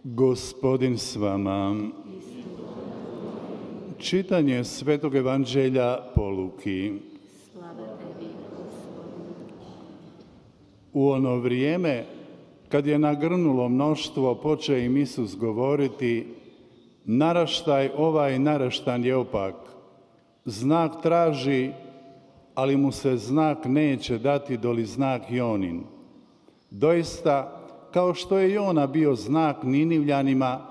Gospodin s vama. Čitanje Svetog Evanđelja po Luki. U ono vrijeme, kad je nagrnulo mnoštvo, poče im Isus govoriti: naraštaj ovaj naraštan je opak. Znak traži, ali mu se znak neće dati doli znak Jonin. Doista, kao što je Jona bio znak Ninivljanima,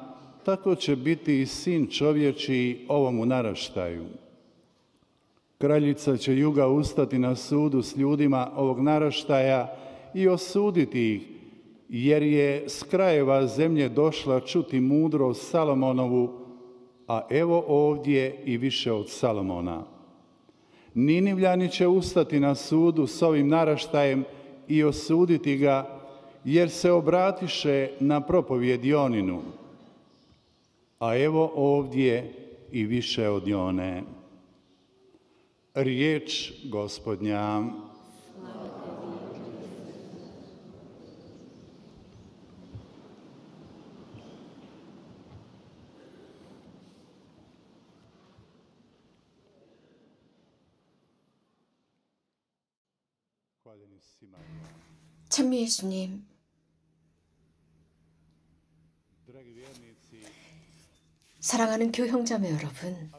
tako će biti i sin čovječiji ovomu naraštaju. Kraljica će juga ustati na sudu s ljudima ovog naraštaja i osuditi ih, jer je s krajeva zemlje došla čuti mudrost Salomonovu, a evo ovdje i više od Salomona. Ninivljani će ustati na sudu s ovim naraštajem i osuditi ga, jer se obratiše na propovjed Joninu. A evo ovdje i više od Jone. Riječ Gospodnja. 참 예수님, 사랑하는 교형자매 여러분,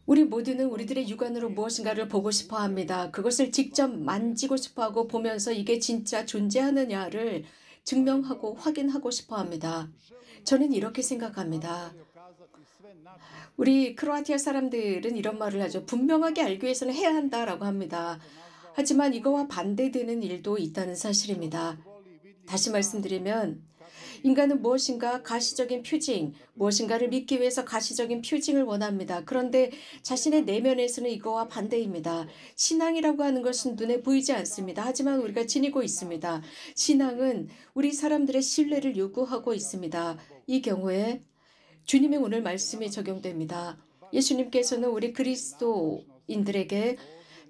우리 모두는 우리들의 육안으로 무엇인가를 보고 싶어 합니다. 그것을 직접 만지고 싶어 하고 보면서 이게 진짜 존재하느냐를 증명하고 확인하고 싶어 합니다. 저는 이렇게 생각합니다. 우리 크로아티아 사람들은 이런 말을 하죠. 분명하게 알기 위해서는 해야 한다라고 합니다. 하지만 이거와 반대되는 일도 있다는 사실입니다. 다시 말씀드리면 인간은 무엇인가 가시적인 표징, 무엇인가를 믿기 위해서 가시적인 표징을 원합니다. 그런데 자신의 내면에서는 이거와 반대입니다. 신앙이라고 하는 것은 눈에 보이지 않습니다. 하지만 우리가 지니고 있습니다. 신앙은 우리 사람들의 신뢰를 요구하고 있습니다. 이 경우에 주님의 오늘 말씀이 적용됩니다. 예수님께서는 우리 그리스도인들에게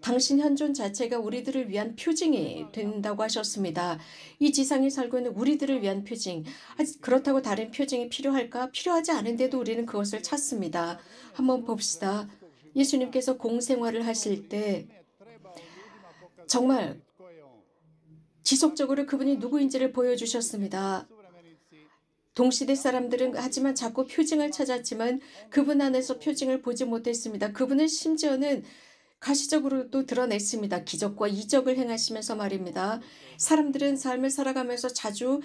당신 현존 자체가 우리들을 위한 표징이 된다고 하셨습니다. 이 지상에 살고 있는 우리들을 위한 표징. 그렇다고 다른 표징이 필요할까? 필요하지 않은데도 우리는 그것을 찾습니다. 한번 봅시다. 예수님께서 공생활을 하실 때 정말 지속적으로 그분이 누구인지를 보여주셨습니다. 동시대 사람들은 하지만 자꾸 표징을 찾았지만 그분 안에서 표징을 보지 못했습니다. 그분은 심지어는 가시적으로도 드러냈습니다. 기적과 이적을 행하시면서 말입니다. 사람들은 삶을 살아가면서 자주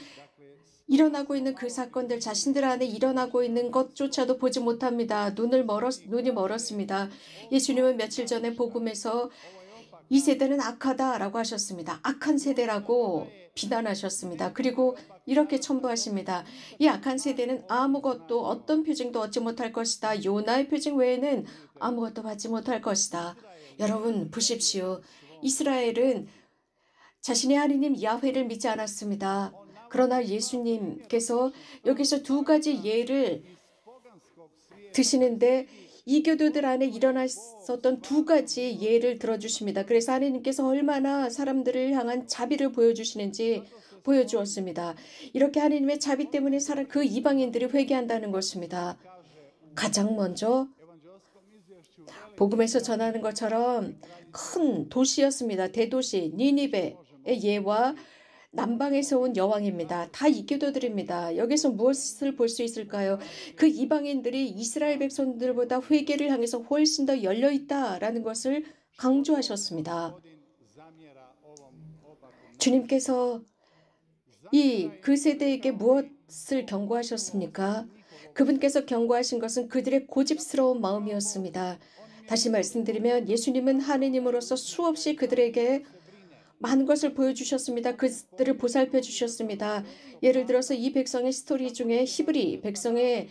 일어나고 있는 그 사건들, 자신들 안에 일어나고 있는 것조차도 보지 못합니다. 눈이 멀었습니다. 예수님은 며칠 전에 복음에서 이 세대는 악하다라고 하셨습니다. 악한 세대라고 비난하셨습니다. 그리고 이렇게 첨부하십니다. 이 악한 세대는 아무것도 어떤 표징도 얻지 못할 것이다. 요나의 표징 외에는 아무것도 받지 못할 것이다. 여러분 보십시오. 이스라엘은 자신의 하나님 야훼를 믿지 않았습니다. 그러나 예수님께서 여기서 두 가지 예를 드시는데 이교도들 안에 일어났었던 두 가지 예를 들어주십니다. 그래서 하나님께서 얼마나 사람들을 향한 자비를 보여주시는지 보여주었습니다. 이렇게 하나님의 자비 때문에 그 이방인들이 회개한다는 것입니다. 가장 먼저 복음에서 전하는 것처럼 큰 도시였습니다. 대도시 니니베의 예와 남방에서 온 여왕입니다. 다 이교도들입니다. 여기서 무엇을 볼 수 있을까요? 그 이방인들이 이스라엘 백성들보다 회개를 향해서 훨씬 더 열려있다라는 것을 강조하셨습니다. 주님께서 그 세대에게 무엇을 경고하셨습니까? 그분께서 경고하신 것은 그들의 고집스러운 마음이었습니다. 다시 말씀드리면 예수님은 하느님으로서 수없이 그들에게 많은 것을 보여주셨습니다. 그들을 보살펴 주셨습니다. 예를 들어서 이 백성의 스토리 중에 히브리 백성의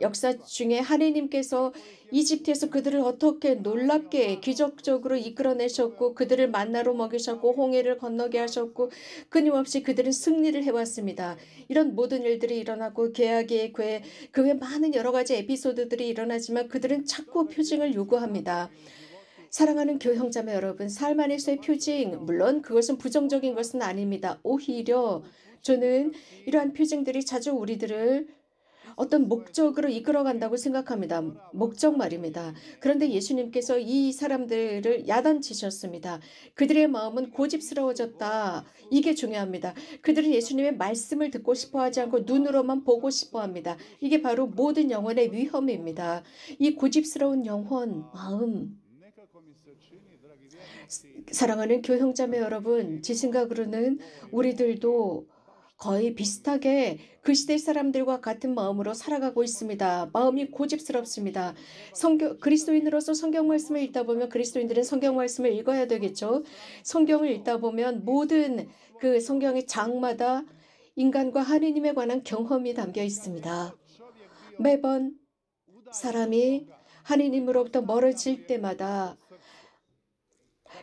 역사 중에 하느님께서 이집트에서 그들을 어떻게 놀랍게 기적적으로 이끌어내셨고 그들을 만나로 먹이셨고 홍해를 건너게 하셨고 끊임없이 그들은 승리를 해왔습니다. 이런 모든 일들이 일어나고 계약의 그 외 많은 여러 가지 에피소드들이 일어나지만 그들은 자꾸 표징을 요구합니다. 사랑하는 교형자매 여러분, 삶 안에서의 표징, 물론 그것은 부정적인 것은 아닙니다. 오히려 저는 이러한 표징들이 자주 우리들을 어떤 목적으로 이끌어간다고 생각합니다. 목적 말입니다. 그런데 예수님께서 이 사람들을 야단치셨습니다. 그들의 마음은 고집스러워졌다. 이게 중요합니다. 그들은 예수님의 말씀을 듣고 싶어하지 않고 눈으로만 보고 싶어합니다. 이게 바로 모든 영혼의 위험입니다. 이 고집스러운 영혼, 마음. 사랑하는 교형자매 여러분, 제 생각으로는 우리들도 거의 비슷하게 그 시대 사람들과 같은 마음으로 살아가고 있습니다. 마음이 고집스럽습니다. 그리스도인으로서 성경 말씀을 읽다 보면 그리스도인들은 성경 말씀을 읽어야 되겠죠. 성경을 읽다 보면 모든 그 성경의 장마다 인간과 하느님에 관한 경험이 담겨 있습니다. 매번 사람이 하느님으로부터 멀어질 때마다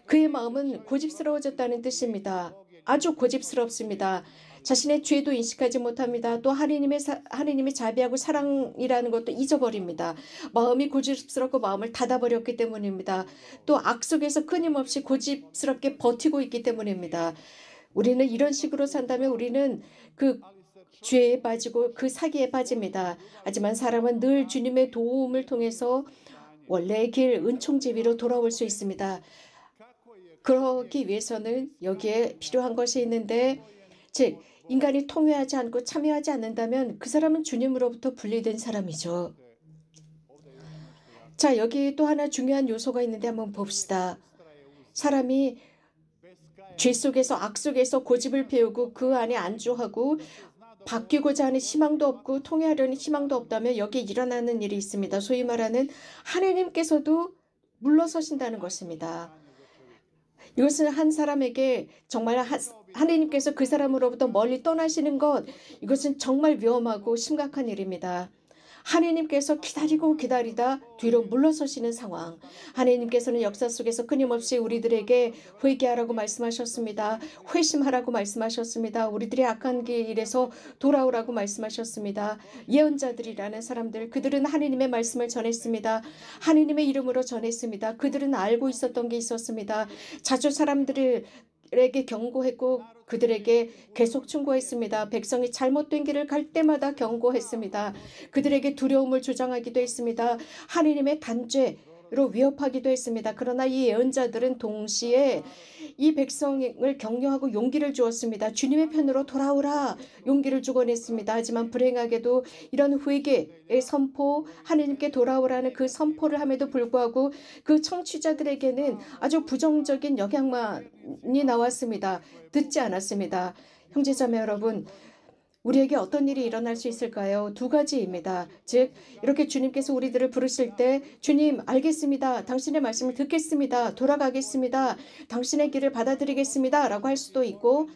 그의 마음은 고집스러워졌다는 뜻입니다. 아주 고집스럽습니다. 자신의 죄도 인식하지 못합니다. 또 하느님의 자비하고 사랑이라는 것도 잊어버립니다. 마음이 고집스럽고 마음을 닫아버렸기 때문입니다. 또 악 속에서 끊임없이 고집스럽게 버티고 있기 때문입니다. 우리는 이런 식으로 산다면 우리는 그 죄에 빠지고 그 사기에 빠집니다. 하지만 사람은 늘 주님의 도움을 통해서 원래의 길 은총제 위로 돌아올 수 있습니다. 그러기 위해서는 여기에 필요한 것이 있는데, 즉 인간이 통회하지 않고 참여하지 않는다면 그 사람은 주님으로부터 분리된 사람이죠. 자, 여기 또 하나 중요한 요소가 있는데 한번 봅시다. 사람이 죄 속에서 악 속에서 고집을 피우고 그 안에 안주하고 바뀌고자 하는 희망도 없고 통회하려는 희망도 없다면 여기에 일어나는 일이 있습니다. 소위 말하는 하느님께서도 물러서신다는 것입니다. 이것은 한 사람에게 정말 하느님께서 그 사람으로부터 멀리 떠나시는 것, 이것은 정말 위험하고 심각한 일입니다. 하느님께서 기다리고 기다리다 뒤로 물러서시는 상황. 하느님께서는 역사 속에서 끊임없이 우리들에게 회개하라고 말씀하셨습니다. 회심하라고 말씀하셨습니다. 우리들의 악한 길에서 돌아오라고 말씀하셨습니다. 예언자들이라는 사람들, 그들은 하느님의 말씀을 전했습니다. 하느님의 이름으로 전했습니다. 그들은 알고 있었던 게 있었습니다. 자주 사람들에게 경고했고 그들에게 계속 충고했습니다. 백성이 잘못된 길을 갈 때마다 경고했습니다. 그들에게 두려움을 조장하기도 했습니다. 하느님의 단죄로 위협하기도 했습니다. 그러나 이 예언자들은 동시에 이 백성을 격려하고 용기를 주었습니다. 주님의 편으로 돌아오라 용기를 주곤 했습니다. 하지만 불행하게도 이런 회개의 선포, 하느님께 돌아오라는 그 선포를 함에도 불구하고 그 청취자들에게는 아주 부정적인 영향만이 나왔습니다. 듣지 않았습니다. 형제자매 여러분, 우리에게 어떤 일이 일어날 수 있을까요? 두 가지입니다. 즉 이렇게 주님께서 우리들을 부르실 때 주님 알겠습니다. 당신의 말씀을 듣겠습니다. 돌아가겠습니다. 당신의 길을 받아들이겠습니다. 라고 할 수도 있고,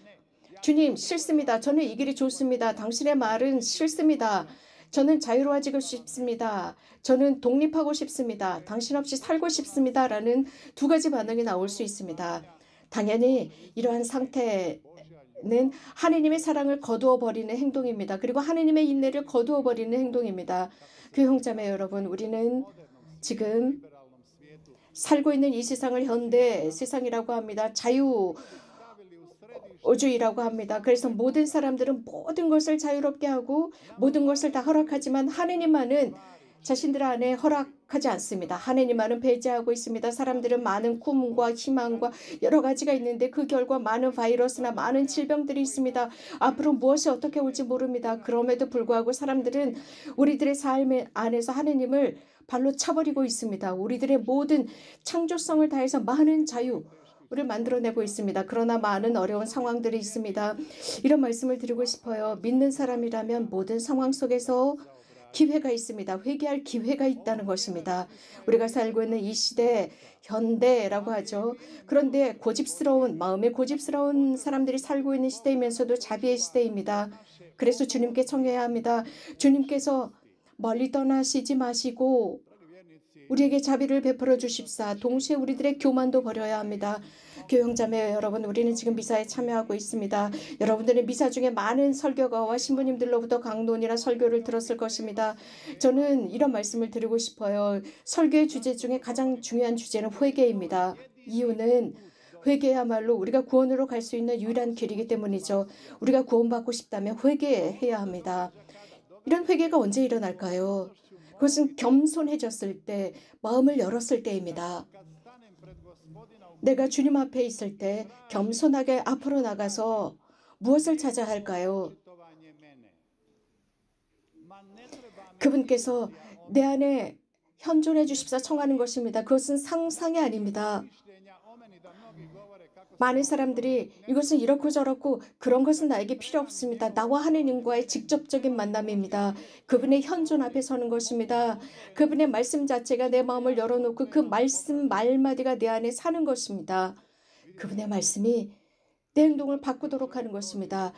주님 싫습니다. 저는 이 길이 좋습니다. 당신의 말은 싫습니다. 저는 자유로워지고 싶습니다. 저는 독립하고 싶습니다. 당신 없이 살고 싶습니다. 라는 두 가지 반응이 나올 수 있습니다. 당연히 이러한 상태는 하느님의 사랑을 거두어 버리는 행동입니다. 그리고 하느님의 인내를 거두어 버리는 행동입니다. 교형자매 여러분, 우리는 지금 살고 있는 이 세상을 현대 세상이라고 합니다. 자유주의라고 합니다. 그래서 모든 사람들은 모든 것을 자유롭게 하고 모든 것을 다 허락하지만 하느님만은 자신들 안에 허락하지 않습니다. 하느님만은 배제하고 있습니다. 사람들은 많은 꿈과 희망과 여러 가지가 있는데 그 결과 많은 바이러스나 많은 질병들이 있습니다. 앞으로 무엇이 어떻게 올지 모릅니다. 그럼에도 불구하고 사람들은 우리들의 삶 안에서 하느님을 발로 차버리고 있습니다. 우리들의 모든 창조성을 다해서 많은 자유를 만들어내고 있습니다. 그러나 많은 어려운 상황들이 있습니다. 이런 말씀을 드리고 싶어요. 믿는 사람이라면 모든 상황 속에서 기회가 있습니다. 회개할 기회가 있다는 것입니다. 우리가 살고 있는 이 시대, 현대라고 하죠. 그런데 마음에 고집스러운 사람들이 살고 있는 시대이면서도 자비의 시대입니다. 그래서 주님께 청해야 합니다. 주님께서 멀리 떠나시지 마시고 우리에게 자비를 베풀어 주십사. 동시에 우리들의 교만도 버려야 합니다. 교영자매 여러분, 우리는 지금 미사에 참여하고 있습니다. 여러분들은 미사 중에 많은 설교가와 신부님들로부터 강론이나 설교를 들었을 것입니다. 저는 이런 말씀을 드리고 싶어요. 설교의 주제 중에 가장 중요한 주제는 회개입니다. 이유는 회개야말로 우리가 구원으로 갈 수 있는 유일한 길이기 때문이죠. 우리가 구원받고 싶다면 회개해야 합니다. 이런 회개가 언제 일어날까요? 그것은 겸손해졌을 때, 마음을 열었을 때입니다. 내가 주님 앞에 있을 때 겸손하게 앞으로 나가서 무엇을 찾아야 할까요? 그분께서 내 안에 현존해 주십사 청하는 것입니다. 그것은 상상이 아닙니다. 많은 사람들이 이것은 이렇고 저렇고 그런 것은 나에게 필요 없습니다. 나와 하느님과의 직접적인 만남입니다. 그분의 현존 앞에 서는 것입니다. 그분의 말씀 자체가 내 마음을 열어놓고 그 말씀 말마디가 내 안에 사는 것입니다. 그분의 말씀이 내 행동을 바꾸도록 하는 것입니다.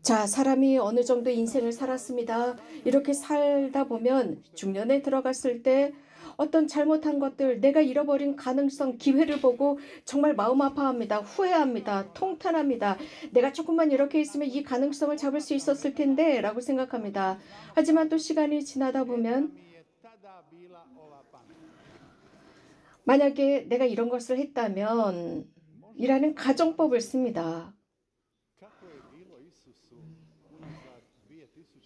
자, 사람이 어느 정도 인생을 살았습니다. 이렇게 살다 보면 중년에 들어갔을 때 어떤 잘못한 것들, 내가 잃어버린 가능성, 기회를 보고 정말 마음 아파합니다. 후회합니다. 통탄합니다. 내가 조금만 이렇게 있으면 이 가능성을 잡을 수 있었을 텐데 라고 생각합니다. 하지만 또 시간이 지나다 보면 만약에 내가 이런 것을 했다면 이라는 가정법을 씁니다.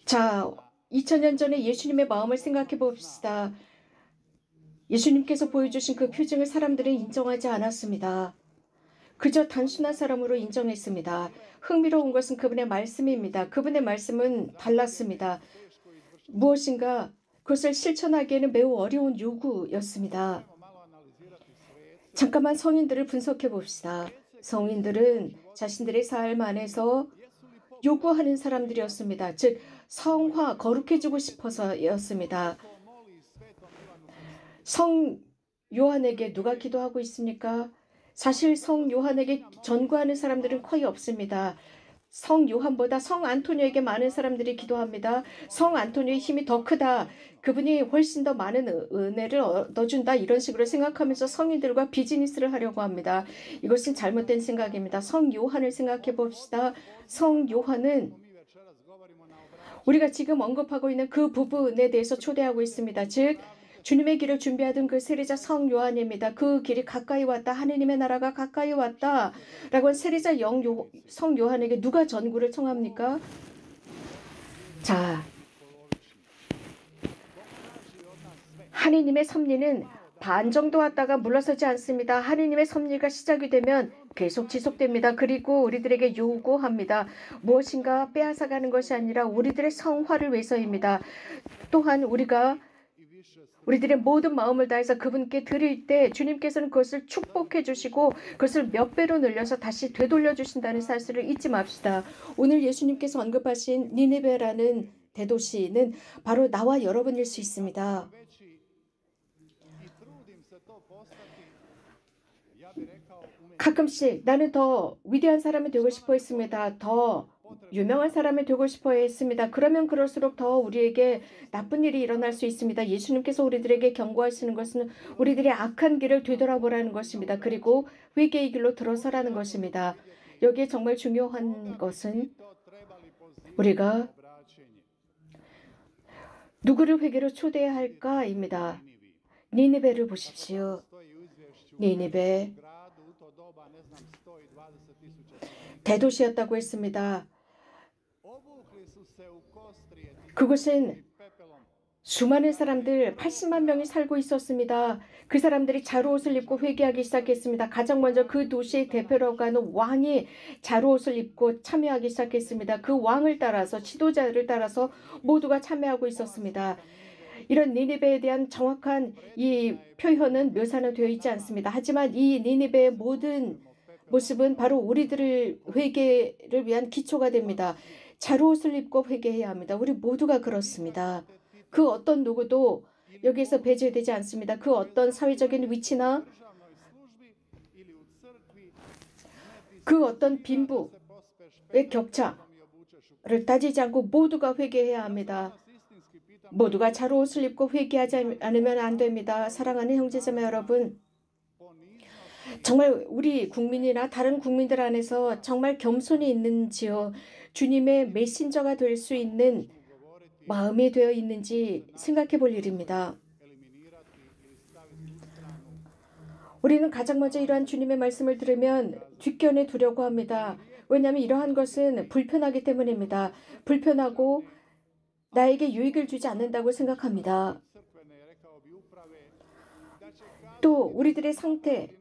자, 2000년 전에 예수님의 마음을 생각해 봅시다. 예수님께서 보여주신 그 표징을 사람들은 인정하지 않았습니다. 그저 단순한 사람으로 인정했습니다. 흥미로운 것은 그분의 말씀입니다. 그분의 말씀은 달랐습니다. 무엇인가 그것을 실천하기에는 매우 어려운 요구였습니다. 잠깐만 성인들을 분석해 봅시다. 성인들은 자신들의 삶 안에서 요구하는 사람들이었습니다. 즉 성화, 거룩해지고 싶어서였습니다. 성 요한에게 누가 기도하고 있습니까? 사실 성 요한에게 전구하는 사람들은 거의 없습니다. 성 요한보다 성 안토니오에게 많은 사람들이 기도합니다. 성 안토니오의 힘이 더 크다. 그분이 훨씬 더 많은 은혜를 얻어준다. 이런 식으로 생각하면서 성인들과 비즈니스를 하려고 합니다. 이것은 잘못된 생각입니다. 성 요한을 생각해 봅시다. 성 요한은 우리가 지금 언급하고 있는 그 부분에 대해서 초대하고 있습니다. 즉 주님의 길을 준비하던 그 세례자 성 요한입니다. 그 길이 가까이 왔다. 하느님의 나라가 가까이 왔다. 라고 한 세례자 성 요한에게 누가 전구를 청합니까? 자, 하느님의 섭리는 반 정도 왔다가 물러서지 않습니다. 하느님의 섭리가 시작이 되면 계속 지속됩니다. 그리고 우리들에게 요구합니다. 무엇인가 빼앗아가는 것이 아니라 우리들의 성화를 위해서입니다. 또한 우리들의 모든 마음을 다해서 그분께 드릴 때 주님께서는 그것을 축복해 주시고 그것을 몇 배로 늘려서 다시 되돌려 주신다는 사실을 잊지 맙시다. 오늘 예수님께서 언급하신 니느베라는 대도시는 바로 나와 여러분일 수 있습니다. 가끔씩 나는 더 위대한 사람이 되고 싶어 했습니다. 더 유명한 사람이 되고 싶어 했습니다. 그러면 그럴수록 더 우리에게 나쁜 일이 일어날 수 있습니다. 예수님께서 우리들에게 경고하시는 것은 우리들의 악한 길을 되돌아보라는 것입니다. 그리고 회개의 길로 들어서라는 것입니다. 여기에 정말 중요한 것은 우리가 누구를 회개로 초대해야 할까입니다. 니느베를 보십시오. 니느베 대도시였다고 했습니다. 그곳은 수많은 사람들 80만 명이 살고 있었습니다. 그 사람들이 자루옷을 입고 회개하기 시작했습니다. 가장 먼저 그 도시의 대표라고 하는 왕이 자루옷을 입고 참여하기 시작했습니다. 그 왕을 따라서 지도자를 따라서 모두가 참여하고 있었습니다. 이런 니느베에 대한 정확한 이 표현은 묘사는 되어 있지 않습니다. 하지만 이 니느베의 모든 모습은 바로 우리들을 회개를 위한 기초가 됩니다. 자루옷을 입고 회개해야 합니다. 우리 모두가 그렇습니다. 그 어떤 누구도 여기에서 배제되지 않습니다. 그 어떤 사회적인 위치나 그 어떤 빈부의 격차를 따지지 않고 모두가 회개해야 합니다. 모두가 잘 옷을 입고 회개하지 않으면 안 됩니다. 사랑하는 형제자매 여러분, 정말 우리 국민이나 다른 국민들 안에서 정말 겸손이 있는지요? 주님의 메신저가 될 수 있는 마음이 되어 있는지 생각해 볼 일입니다. 우리는 가장 먼저 이러한 주님의 말씀을 들으면 뒷견에 두려고 합니다. 왜냐하면 이러한 것은 불편하기 때문입니다. 불편하고 나에게 유익을 주지 않는다고 생각합니다. 또 우리들의 상태에서도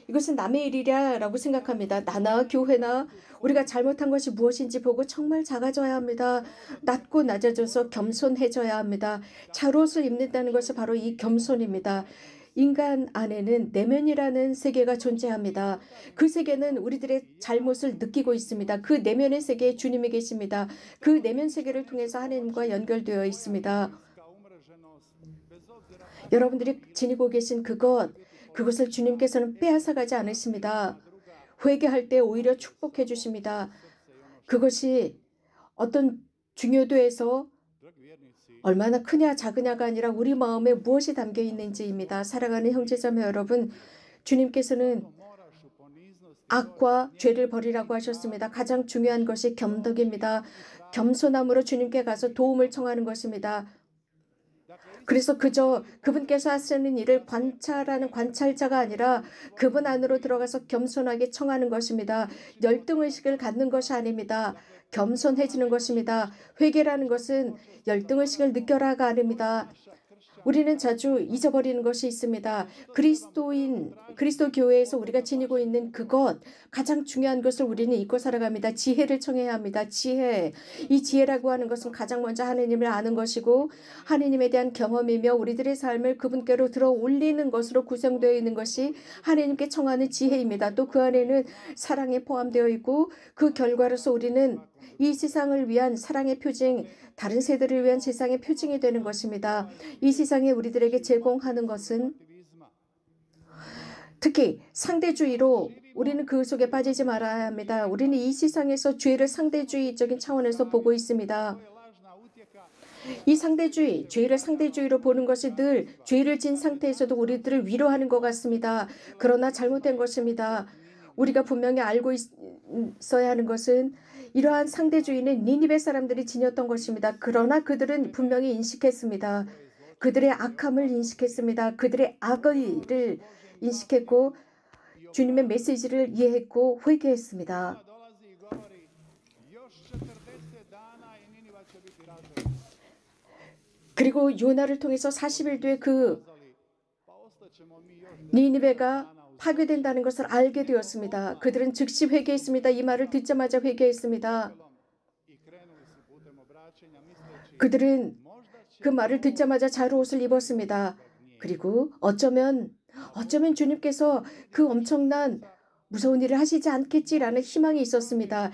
이것은 남의 일이라고 생각합니다. 나나 교회나 우리가 잘못한 것이 무엇인지 보고 정말 작아져야 합니다. 낮고 낮아져서 겸손해져야 합니다. 잘 옷을 입는다는 것이 바로 이 겸손입니다. 인간 안에는 내면이라는 세계가 존재합니다. 그 세계는 우리들의 잘못을 느끼고 있습니다. 그 내면의 세계에 주님이 계십니다. 그 내면 세계를 통해서 하나님과 연결되어 있습니다. 여러분들이 지니고 계신 그것을 주님께서는 빼앗아가지 않으십니다. 회개할 때 오히려 축복해 주십니다. 그것이 어떤 중요도에서 얼마나 크냐 작으냐가 아니라 우리 마음에 무엇이 담겨 있는지입니다. 사랑하는 형제자매 여러분, 주님께서는 악과 죄를 버리라고 하셨습니다. 가장 중요한 것이 겸덕입니다. 겸손함으로 주님께 가서 도움을 청하는 것입니다. 그래서 그저 그분께서 하시는 일을 관찰하는 관찰자가 아니라 그분 안으로 들어가서 겸손하게 청하는 것입니다. 열등의식을 갖는 것이 아닙니다. 겸손해지는 것입니다. 회개라는 것은 열등의식을 느껴라가 아닙니다. 우리는 자주 잊어버리는 것이 있습니다. 그리스도 교회에서 우리가 지니고 있는 가장 중요한 것을 우리는 잊고 살아갑니다. 지혜를 청해야 합니다. 지혜. 이 지혜라고 하는 것은 가장 먼저 하나님을 아는 것이고 하나님에 대한 경험이며 우리들의 삶을 그분께로 들어 올리는 것으로 구성되어 있는 것이 하나님께 청하는 지혜입니다. 또 그 안에는 사랑이 포함되어 있고 그 결과로서 우리는 이 세상을 위한 사랑의 표징, 다른 세대를 위한 세상의 표징이 되는 것입니다. 이 세상에 우리들에게 제공하는 것은 특히 상대주의로 우리는 그 속에 빠지지 말아야 합니다. 우리는 이 세상에서 죄를 상대주의적인 차원에서 보고 있습니다. 이 죄를 상대주의로 보는 것이 늘 죄를 진 상태에서도 우리들을 위로하는 것 같습니다. 그러나 잘못된 것입니다. 우리가 분명히 알고 있어야 하는 것은 이러한 상대주의는 니니베 사람들이 지녔던 것입니다. 그러나 그들은 분명히 인식했습니다. 그들의 악함을 인식했습니다. 그들의 악의를 인식했고 주님의 메시지를 이해했고 회개했습니다. 그리고 요나를 통해서 40일 뒤에 그 니니베가 파괴된다는 것을 알게 되었습니다. 그들은 즉시 회개했습니다. 이 말을 듣자마자 회개했습니다. 그들은 그 말을 듣자마자 잘 옷을 입었습니다. 그리고 어쩌면 주님께서 그 엄청난 무서운 일을 하시지 않겠지라는 희망이 있었습니다.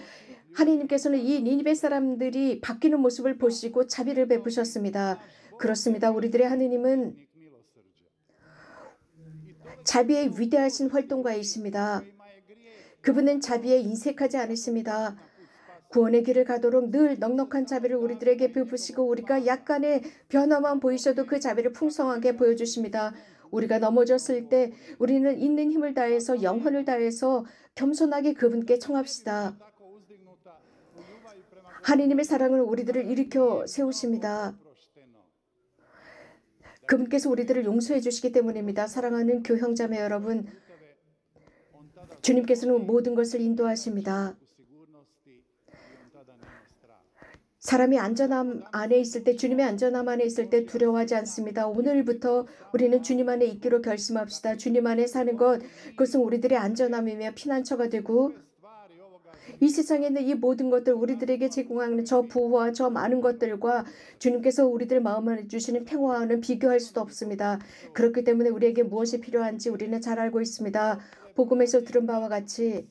하나님께서는 이 니니베 사람들이 바뀌는 모습을 보시고 자비를 베푸셨습니다. 그렇습니다. 우리들의 하느님은 자비의 위대하신 활동가이십니다. 그분은 자비에 인색하지 않으십니다. 구원의 길을 가도록 늘 넉넉한 자비를 우리들에게 베푸시고 우리가 약간의 변화만 보이셔도 그 자비를 풍성하게 보여주십니다. 우리가 넘어졌을 때 우리는 있는 힘을 다해서 영혼을 다해서 겸손하게 그분께 청합시다. 하나님의 사랑은 우리들을 일으켜 세우십니다. 그분께서 우리들을 용서해 주시기 때문입니다. 사랑하는 교형자매 여러분, 주님께서는 모든 것을 인도하십니다. 사람이 안전함 안에 있을 때, 주님의 안전함 안에 있을 때 두려워하지 않습니다. 오늘부터 우리는 주님 안에 있기로 결심합시다. 주님 안에 사는 것, 그것은 우리들의 안전함이며 피난처가 되고 이 세상에 있는 이 모든 것들 우리들에게 제공하는 저 부와 저 많은 것들과 주님께서 우리들 마음 안에 주시는 평화와는 비교할 수도 없습니다. 그렇기 때문에 우리에게 무엇이 필요한지 우리는 잘 알고 있습니다. 복음에서 들은 바와 같이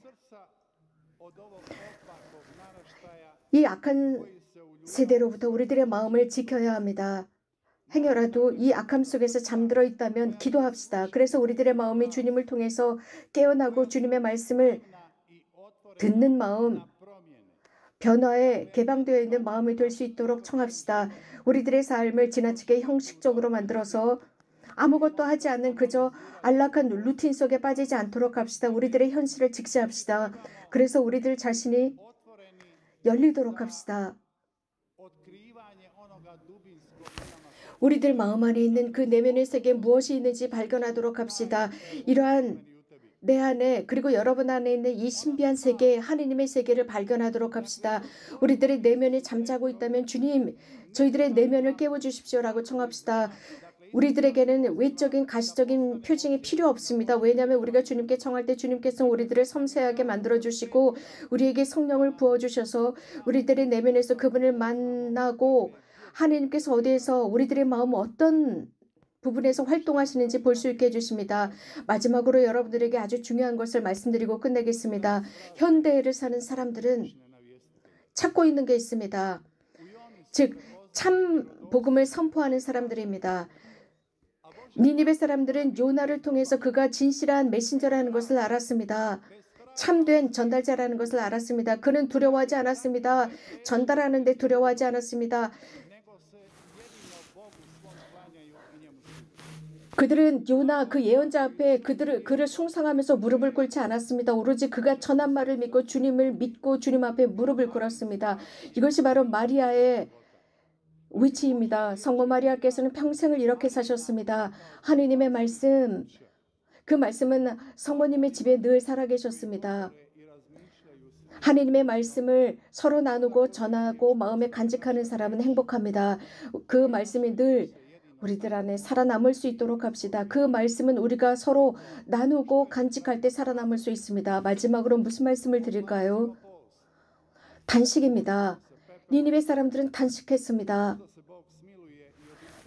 이 악한 세대로부터 우리들의 마음을 지켜야 합니다. 행여라도 이 악함 속에서 잠들어 있다면 기도합시다. 그래서 우리들의 마음이 주님을 통해서 깨어나고 주님의 말씀을 듣는 마음, 변화에 개방되어 있는 마음이 될 수 있도록 청합시다. 우리들의 삶을 지나치게 형식적으로 만들어서 아무것도 하지 않는 그저 안락한 루틴 속에 빠지지 않도록 합시다. 우리들의 현실을 직시합시다. 그래서 우리들 자신이 열리도록 합시다. 우리들 마음 안에 있는 그 내면의 세계에 무엇이 있는지 발견하도록 합시다. 이러한 내 안에 그리고 여러분 안에 있는 이 신비한 세계, 하느님의 세계를 발견하도록 합시다. 우리들의 내면이 잠자고 있다면 주님, 저희들의 내면을 깨워주십시오라고 청합시다. 우리들에게는 외적인 가시적인 표징이 필요 없습니다. 왜냐하면 우리가 주님께 청할 때 주님께서 우리들을 섬세하게 만들어주시고 우리에게 성령을 부어주셔서 우리들의 내면에서 그분을 만나고 하나님께서 어디에서 우리들의 마음은 어떤 부분에서 활동하시는지 볼 수 있게 해주십니다. 마지막으로 여러분들에게 아주 중요한 것을 말씀드리고 끝내겠습니다. 현대를 사는 사람들은 찾고 있는 게 있습니다. 즉, 참 복음을 선포하는 사람들입니다. 니니베 사람들은 요나를 통해서 그가 진실한 메신저라는 것을 알았습니다. 참된 전달자라는 것을 알았습니다. 그는 두려워하지 않았습니다. 전달하는데 두려워하지 않았습니다. 그들은 요나 그 예언자 앞에 그를 숭상하면서 무릎을 꿇지 않았습니다. 오로지 그가 전한 말을 믿고 주님을 믿고 주님 앞에 무릎을 꿇었습니다. 이것이 바로 마리아의 위치입니다. 성모 마리아께서는 평생을 이렇게 사셨습니다. 하느님의 말씀, 그 말씀은 성모님의 집에 늘 살아계셨습니다. 하느님의 말씀을 서로 나누고 전하고 마음에 간직하는 사람은 행복합니다. 그 말씀이 늘 우리들 안에 살아남을 수 있도록 합시다. 그 말씀은 우리가 서로 나누고 간직할 때 살아남을 수 있습니다. 마지막으로 무슨 말씀을 드릴까요? 단식입니다. 니니베 사람들은 단식했습니다.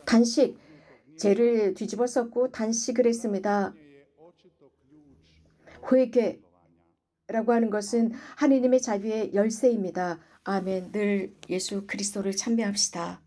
단식, 죄를 뒤집어 썼고 단식을 했습니다. 회개라고 하는 것은 하느님의 자비의 열쇠입니다. 아멘. 늘 예수 그리스도를 찬미합시다.